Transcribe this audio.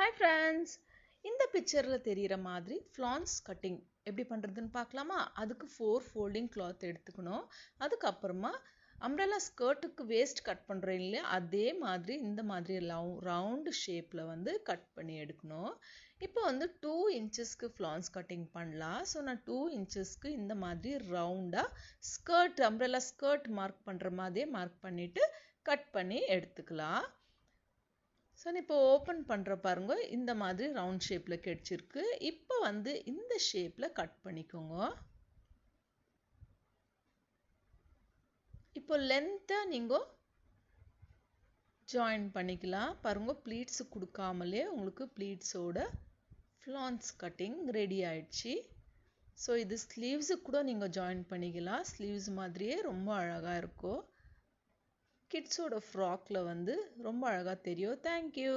Hi friends, இந்த பிக்சரில் தெரிகிற மாதிரி ஃப்ளான்ஸ் கட்டிங் எப்படி பண்ணுறதுன்னு பார்க்கலாமா? அதுக்கு 4 ஃபோல்டிங் கிளாத் எடுத்துக்கணும். அதுக்கப்புறமா அம்ப்ரெல்லா ஸ்கர்ட்டுக்கு வேஸ்ட் கட் பண்ணுறோம் இல்லையா, அதே மாதிரி இந்த மாதிரி ரவுண்டு ஷேப்பில் கட் பண்ணி எடுக்கணும். இப்போ 2 இன்ச்சஸ்க்கு ஃப்ளான்ஸ் கட்டிங் பண்ணலாம். ஸோ நான் 2 இன்ச்சஸ்க்கு இந்த மாதிரி ரவுண்டாக அம்ப்ரெல்லா ஸ்கர்ட் மார்க் பண்ணுற மாதிரியே மார்க் பண்ணிவிட்டு கட் பண்ணி எடுத்துக்கலாம். ஸோ இப்போ ஓப்பன் பண்ணுற பாருங்க, இந்த மாதிரி ரவுண்ட் ஷேப்பில் கிடைச்சிருக்கு. இப்போ இந்த ஷேப்பில் கட் பண்ணிக்கோங்க. இப்போ லென்த்தை நீங்கள் ஜாயின் பண்ணிக்கலாம். பாருங்க, ப்ளீட்ஸ் கொடுக்காமலே உங்களுக்கு ப்ளீட்ஸோட ஃப்ளான்ஸ் கட்டிங் ரெடி ஆயிடுச்சு. ஸோ இது ஸ்லீவ்ஸுக்கு கூட நீங்கள் ஜாயின் பண்ணிக்கலாம். ஸ்லீவ்ஸ் மாதிரியே ரொம்ப அழகாக இருக்கும். கிட்ஸோட ஃப்ராக்கில் ரொம்ப அழகாக தெரியும். தேங்க்யூ.